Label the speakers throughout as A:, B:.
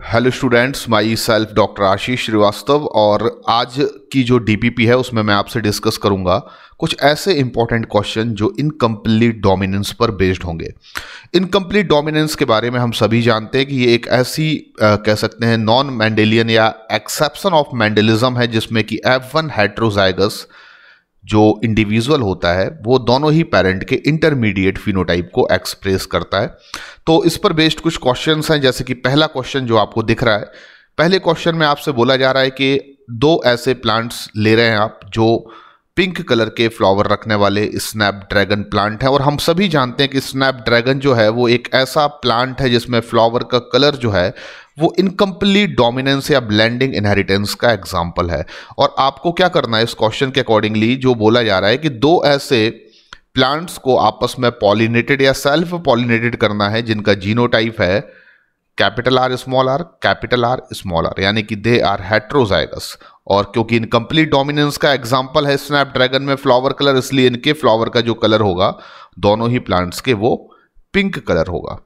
A: Hello students, myself doctor Ashish Srivastava. और आज की जो डीपीपी है उसमें मैं आपसे डिस्कस करूंगा कुछ ऐसे इंपॉर्टेंट क्वेश्चन जो इनकम्प्लीट डोमिनेंस पर बेस्ड होंगे। इनकम्प्लीट डोमिनेंस के बारे में हम सभी जानते हैं कि ये एक ऐसी कह सकते हैं नॉन मैंडेलियन या एक्सेप्शन ऑफ मैंडेलिज्म है जिसमें कि F1 हेट्रोजाइगस जो इंडिविजुअल होता है वो दोनों ही पेरेंट के इंटरमीडिएट फिनोटाइप को एक्सप्रेस करता है। तो इस पर बेस्ड कुछ क्वेश्चंस हैं, जैसे कि पहला क्वेश्चन जो आपको दिख रहा है, पहले क्वेश्चन में आपसे बोला जा रहा है कि दो ऐसे प्लांट्स ले रहे हैं आप जो पिंक कलर के फ्लावर रखने वाले स्नैपड्रैगन प्लांट है। और हम सभी जानते हैं कि स्नैपड्रैगन जो है वो एक ऐसा प्लांट है जिसमें फ्लावर का कलर जो है वो इनकम्प्लीट डोमिनेंस या ब्लेंडिंग इनहेरिटेंस का एग्जाम्पल है। और आपको क्या करना है, इस क्वेश्चन के अकॉर्डिंगली जो बोला जा रहा है कि दो ऐसे प्लांट्स को आपस में पॉलिनेटेड या सेल्फ पॉलिनेटेड करना है जिनका जीनोटाइप है कैपिटल R स्मॉल r, यानी कि दे आर हेट्रोजाइगस। और क्योंकि इनकम्प्लीट डोमिनेंस का एग्जाम्पल है स्नैपड्रैगन में फ्लावर कलर, इसलिए इनके फ्लावर का जो कलर होगा दोनों ही प्लांट्स के वो पिंक कलर होगा।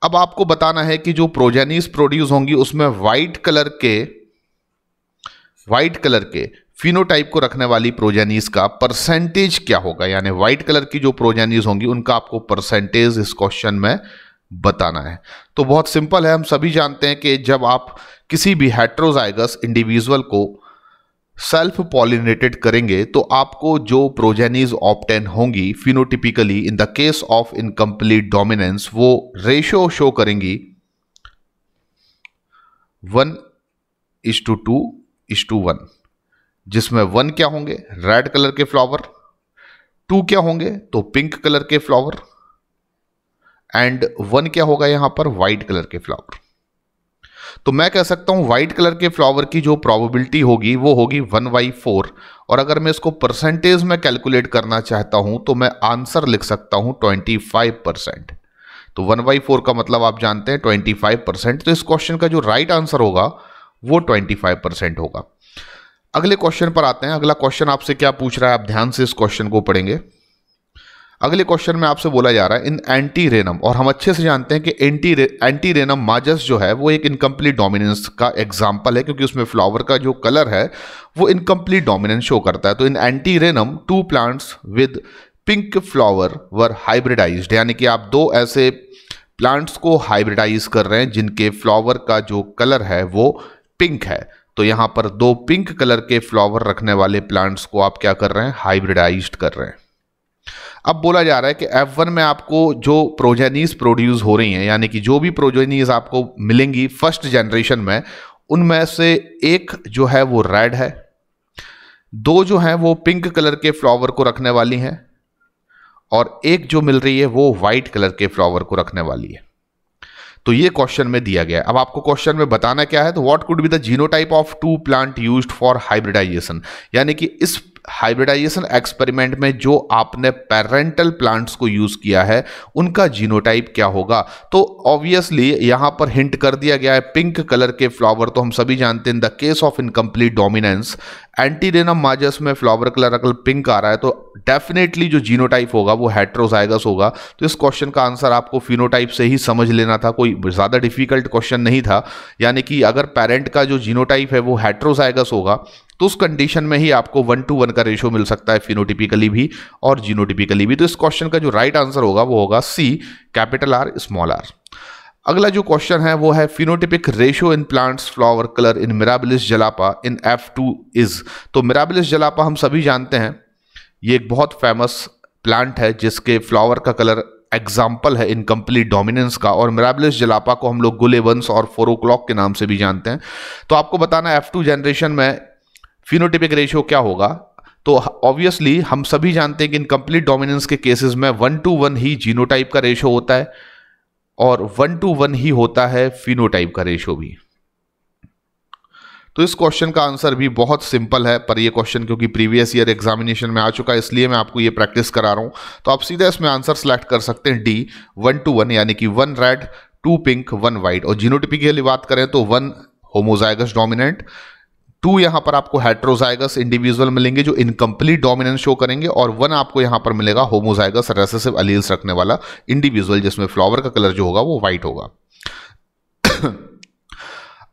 A: अब आपको बताना है कि जो प्रोजेनीज प्रोड्यूस होंगी उसमें व्हाइट कलर के फिनोटाइप को रखने वाली प्रोजेनीज का परसेंटेज क्या होगा, यानी व्हाइट कलर की जो प्रोजेनीज होंगी उनका आपको परसेंटेज इस क्वेश्चन में बताना है। तो बहुत सिंपल है, हम सभी जानते हैं कि जब आप किसी भी हेट्रोजाइगस इंडिविजुअल को सेल्फ पॉलिनेटेड करेंगे तो आपको जो प्रोजेनीज ऑब्टेन होंगी phenotypically in the case of incomplete dominance वो रेशियो शो करेंगी 1:2:1, जिसमें 1 क्या होंगे रेड कलर के फ्लावर, 2 क्या होंगे तो पिंक कलर के फ्लावर, एंड 1 क्या होगा यहां पर व्हाइट कलर के फ्लावर। तो मैं कह सकता हूं व्हाइट कलर के फ्लावर की जो प्रोबेबिलिटी होगी वो होगी 1/4। और अगर मैं इसको परसेंटेज में कैलकुलेट करना चाहता हूं तो मैं आंसर लिख सकता हूं 25%। तो 1/4 का मतलब आप जानते हैं 25%। तो इस क्वेश्चन का जो राइट आंसर होगा वो 25% होगा। अगले क्वेश्चन पर आते हैं। अगला क्वेश्चन आपसे क्या पूछ रहा है, आप ध्यान से इस क्वेश्चन को पढ़ेंगे। अगले क्वेश्चन में आपसे बोला जा रहा है इन एंटीरेनम, और हम अच्छे से जानते हैं कि एंटीरेनम माजस जो है वो एक इनकम्प्लीट डोमिनेंस का एग्जाम्पल है क्योंकि उसमें फ्लावर का जो कलर है वो इनकम्प्लीट डोमिनेंस शो करता है। तो इन antirrhinum 2 plants with pink flower were hybridised, यानी कि आप दो ऐसे प्लांट्स को हाइब्रिडाइज कर रहे हैं जिनके फ्लावर का जो कलर है वो पिंक है। तो यहां पर दो पिंक कलर के फ्लावर रखने वाले प्लांट्स को आप क्या कर रहे हैं, हाइब्रिडाइज्ड कर रहे हैं। अब बोला जा रहा है कि F1 में आपको जो प्रोजेनीज प्रोड्यूस हो रही हैं, यानी कि जो भी प्रोजेनीज आपको मिलेंगी फर्स्ट जनरेशन में, उनमें से एक जो है वो रेड है, 2 जो हैं वो पिंक कलर के फ्लावर को रखने वाली हैं, और एक जो मिल रही है वो व्हाइट कलर के फ्लावर को रखने वाली है। तो ये क्वेश्चन में दिया गया है। अब आपको क्वेश्चन में बताना क्या है, तो what could be the genotype of 2 plant used for hybridisation, यानी कि इस हाइब्रिडाइजेशन एक्सपेरिमेंट में जो आपने पेरेंटल प्लांट्स को यूज किया है उनका जीनोटाइप क्या होगा। तो ऑब्वियसली यहां पर हिंट कर दिया गया है पिंक कलर के फ्लावर। तो हम सभी जानते हैं in the case of incomplete dominance Antirrhinum majus में फ्लावर कलर अगर पिंक आ रहा है तो डेफिनेटली जो जीनोटाइप होगा वो हेट्रोजाइगस होगा। तो इस क्वेश्चन का आंसर आपको फिनोटाइप से ही समझ लेना था, कोई ज्यादा डिफिकल्ट क्वेश्चन नहीं था। यानी कि अगर पेरेंट का जो जीनोटाइप है वो हेट्रोजाइगस होगा तो उस कंडीशन में ही आपको 1:1 का रेशियो मिल सकता है फिनोटिपिकली भी और जीनोटिपिकली भी। तो इस क्वेश्चन का जो राइट आंसर होगा वो होगा C capital R small r। अगला जो क्वेश्चन है वो है phenotypic ratio in plants flower colour in mirabilis जलापा in F2 is. तो मिराबिलिस जलापा हम सभी जानते हैं ये एक बहुत फेमस प्लांट है जिसके फ्लावर का कलर एग्जाम्पल है इनकम्प्लीट डोमिनेंस का, और मिराबिलिस जलापा को हम लोग गुलेबंस और 4 o'clock के नाम से भी जानते हैं। तो आपको बताना है F2 जनरेशन में फिनोटिपिक रेशियो क्या होगा। तो ऑब्वियसली हम सभी जानते हैं कि इनकम्प्लीट डोमिनेंस के केसेस में 1:1 ही जीनोटाइप का रेशियो होता है और 1:1 ही होता है फिनोटाइप का रेशियो भी। तो इस क्वेश्चन का आंसर भी बहुत सिंपल है, पर ये क्वेश्चन क्योंकि प्रीवियस ईयर एग्जामिनेशन में आ चुका है इसलिए मैं आपको ये प्रैक्टिस करा रहा हूं। तो आप सीधा इसमें आंसर सेलेक्ट कर सकते हैं D 1:1, यानी कि 1 रेड 2 पिंक 1 व्हाइट। और जीनोटिपिकली बात करें तो 1 होमोजाइगस डोमिनेंट, 2 यहां पर आपको हेट्रोजाइगस इंडिविजुअल मिलेंगे जो इनकम्प्लीट डोमिनेंस शो करेंगे, और 1 आपको यहां पर मिलेगा होमोजाइगस रेसेसिव एलील्स रखने वाला इंडिविजुअल जिसमें फ्लावर का कलर जो होगा वो व्हाइट होगा।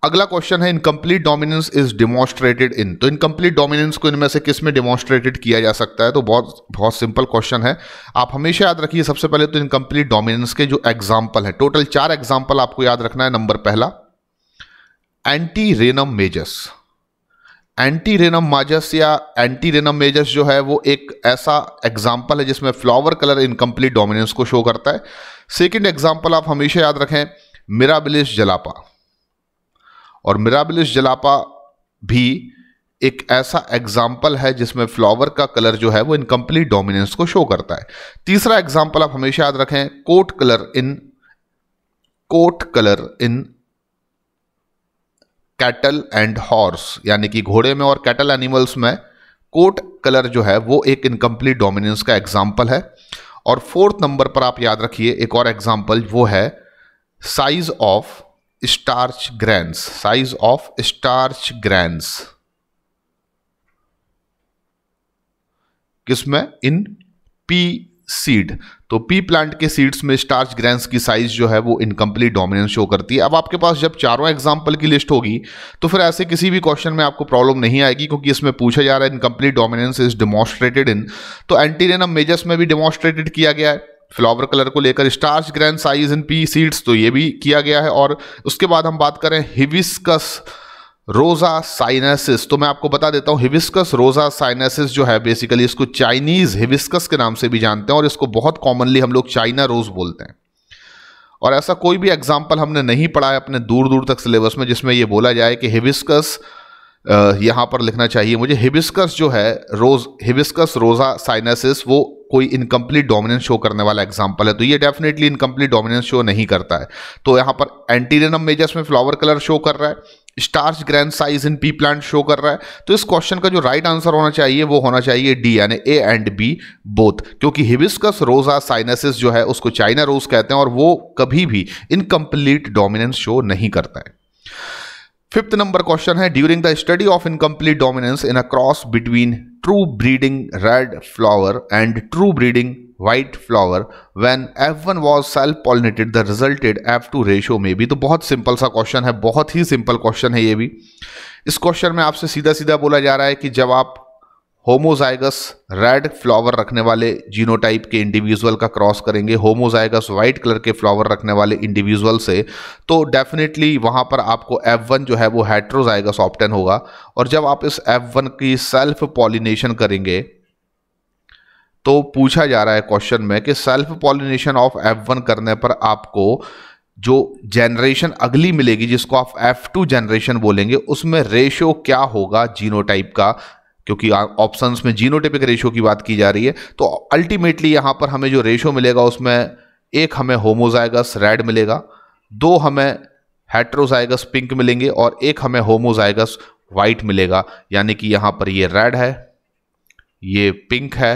A: अगला क्वेश्चन है इनकम्प्लीट डोमिनेंस इज डेमोन्स्ट्रेटेड इन। तो इनकम्प्लीट डोमिनेंस को इनमें से किस में डेमोन्स्ट्रेटेड किया जा सकता है? तो बहुत बहुत सिंपल क्वेश्चन है, आप हमेशा याद रखिए। सबसे पहले तो इनकम्प्लीट डोमिनेंस के जो एग्जाम्पल है, टोटल 4 एग्जाम्पल आपको याद रखना है। नंबर पहला, एंटीरेनम मेजस। एंटीरेनम माजस या एंटीरेनम मेजस जो है वो एक ऐसा एग्जाम्पल है जिसमें फ्लावर कलर इनकम्प्लीट डोमिनेंस को शो करता है। सेकेंड एग्जाम्पल आप हमेशा याद रखें, मिराबिलिस जलापा। और मिराबिलिस जलापा भी एक ऐसा एग्जाम्पल है जिसमें फ्लावर का कलर जो है वो इनकम्प्लीट डोमिनेंस को शो करता है। तीसरा एग्जाम्पल आप हमेशा याद रखें, coat colour in cattle and horse, यानी कि घोड़े में और कैटल एनिमल्स में कोट कलर जो है वो एक इनकम्प्लीट डोमिनेंस का एग्जाम्पल है। और फोर्थ नंबर पर आप याद रखिए एक और एग्जाम्पल, वो है size of starch grains. Size of starch grains किसमें? In P seed. तो पी प्लांट के सीड्स में स्टार्च ग्रेन्स की साइज जो है वो इनकम्प्लीट डोमिनेंस शो करती है। अब आपके पास जब चारों एग्जाम्पल की लिस्ट होगी तो फिर ऐसे किसी भी क्वेश्चन में आपको प्रॉब्लम नहीं आएगी, क्योंकि इसमें पूछा जा रहा है इनकम्प्लीट डोमिनेंस इज डेमोन्स्ट्रेटेड इन। तो एंटीरेनम मेजस में भी डेमोन्स्ट्रेटेड किया गया है फ्लावर कलर को लेकर। Starch grain size in P seeds, तो ये भी किया गया है। और उसके बाद हम बात करें हिबिस्कस रोजा साइनेसिस, तो मैं आपको बता देता हूं हिबिस्कस रोजा साइनेसिस जो है बेसिकली इसको चाइनीज हिबिस्कस के नाम से भी जानते हैं और इसको बहुत कॉमनली हम लोग चाइना रोज बोलते हैं। और ऐसा कोई भी एग्जाम्पल हमने नहीं पढ़ा है अपने दूर दूर तक सिलेबस में जिसमें यह बोला जाए कि हिबिस्कस, यहां पर लिखना चाहिए मुझे, हिबिस्कस जो है हिबिस्कस रोजा साइनेसिस वो कोई इनकम्प्लीट डोमिनेंस शो करने वाला एग्जाम्पल है। तो ये डेफिनेटली इनकम्प्लीट डोमिनेंस शो नहीं करता है। तो यहां पर एंटीरेनम मेजस में फ्लावर कलर शो कर रहा है, starch grain size in P plant show कर रहा है। तो इस क्वेश्चन का जो राइट आंसर होना चाहिए वो होना चाहिए डी, यानी ए एंड बी बोथ, क्योंकि हिबिस्कस रोजा साइनेसिस जो है उसको चाइना रोज कहते हैं और वो कभी भी इनकम्प्लीट डोमिनेंस शो नहीं करता है। फिफ्थ नंबर क्वेश्चन है, during the study of incomplete dominance in a cross between true breeding red flower and true breeding white flower when F1 was self pollinated the resulted F2 ratio में भी। तो बहुत simple सा question है, बहुत ही simple question है ये भी। इस क्वेश्चन में आपसे सीधा सीधा बोला जा रहा है कि जब आप होमोजाइगस रेड फ्लावर रखने वाले जीनोटाइप के इंडिविजुअल का क्रॉस करेंगे होमोजाइगस व्हाइट कलर के फ्लावर रखने वाले इंडिविजुअल से, तो डेफिनेटली वहां पर आपको F1 जो है वो हेट्रोजाइगस ऑप्टेन होगा। और जब आप इस F1 की सेल्फ पॉलिनेशन करेंगे तो पूछा जा रहा है क्वेश्चन में कि सेल्फ पॉलिनेशन ऑफ F1 करने पर आपको जो जनरेशन अगली मिलेगी जिसको आप F2 जनरेशन बोलेंगे उसमें रेशियो क्या होगा जीनोटाइप का, क्योंकि ऑप्शंस में जीनोटाइपिक रेशियो की बात की जा रही है। तो अल्टीमेटली यहां पर हमें जो रेशियो मिलेगा उसमें एक हमें होमोजाइगस रेड मिलेगा, दो हमें हेट्रोजाइगस पिंक मिलेंगे और एक हमें होमोजाइगस व्हाइट मिलेगा। यानी कि यहां पर ये रेड है, ये पिंक है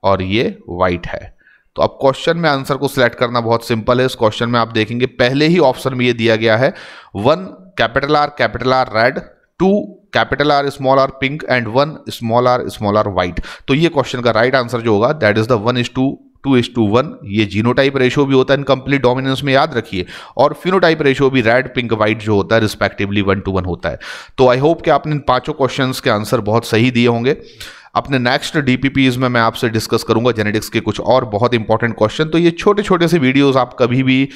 A: और ये व्हाइट है। तो अब क्वेश्चन में आंसर को सिलेक्ट करना बहुत सिंपल है। इस क्वेश्चन में आप देखेंगे पहले ही ऑप्शन में ये दिया गया है 1 capital R red, 2 capital R small r pink and 1 small r white. तो ये क्वेश्चन का राइट आंसर जो होगा दैट इज द 1:2:1। ये जीनोटाइप रेशियो भी होता है इनकम्प्लीट डोमिनेंस में, याद रखिए। और फिनोटाइप रेशियो भी रेड पिंक व्हाइट जो होता है रिस्पेक्टिवली 1:1 होता है। तो आई होप कि आपने इन पांचों क्वेश्चंस के आंसर बहुत सही दिए होंगे। अपने नेक्स्ट डीपीपीज में मैं आपसे डिस्कस करूंगा जेनेटिक्स के कुछ और बहुत इंपॉर्टेंट क्वेश्चन। तो ये छोटे छोटे से वीडियोस आप कभी भी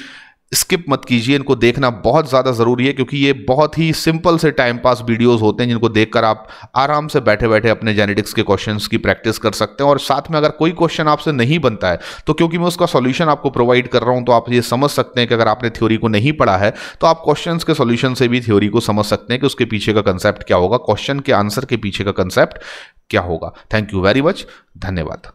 A: स्किप मत कीजिए, इनको देखना बहुत ज़्यादा ज़रूरी है क्योंकि ये बहुत ही सिंपल से टाइम पास वीडियोस होते हैं जिनको देखकर आप आराम से बैठे बैठे अपने जेनेटिक्स के क्वेश्चंस की प्रैक्टिस कर सकते हैं। और साथ में अगर कोई क्वेश्चन आपसे नहीं बनता है तो क्योंकि मैं उसका सॉल्यूशन आपको प्रोवाइड कर रहा हूं तो आप ये समझ सकते हैं कि अगर आपने थ्योरी को नहीं पढ़ा है तो आप क्वेश्चंस के सॉल्यूशन से भी थ्योरी को समझ सकते हैं कि उसके पीछे का कंसेप्ट क्या होगा, क्वेश्चन के आंसर के पीछे का कंसेप्ट क्या होगा। थैंक यू वेरी मच, धन्यवाद।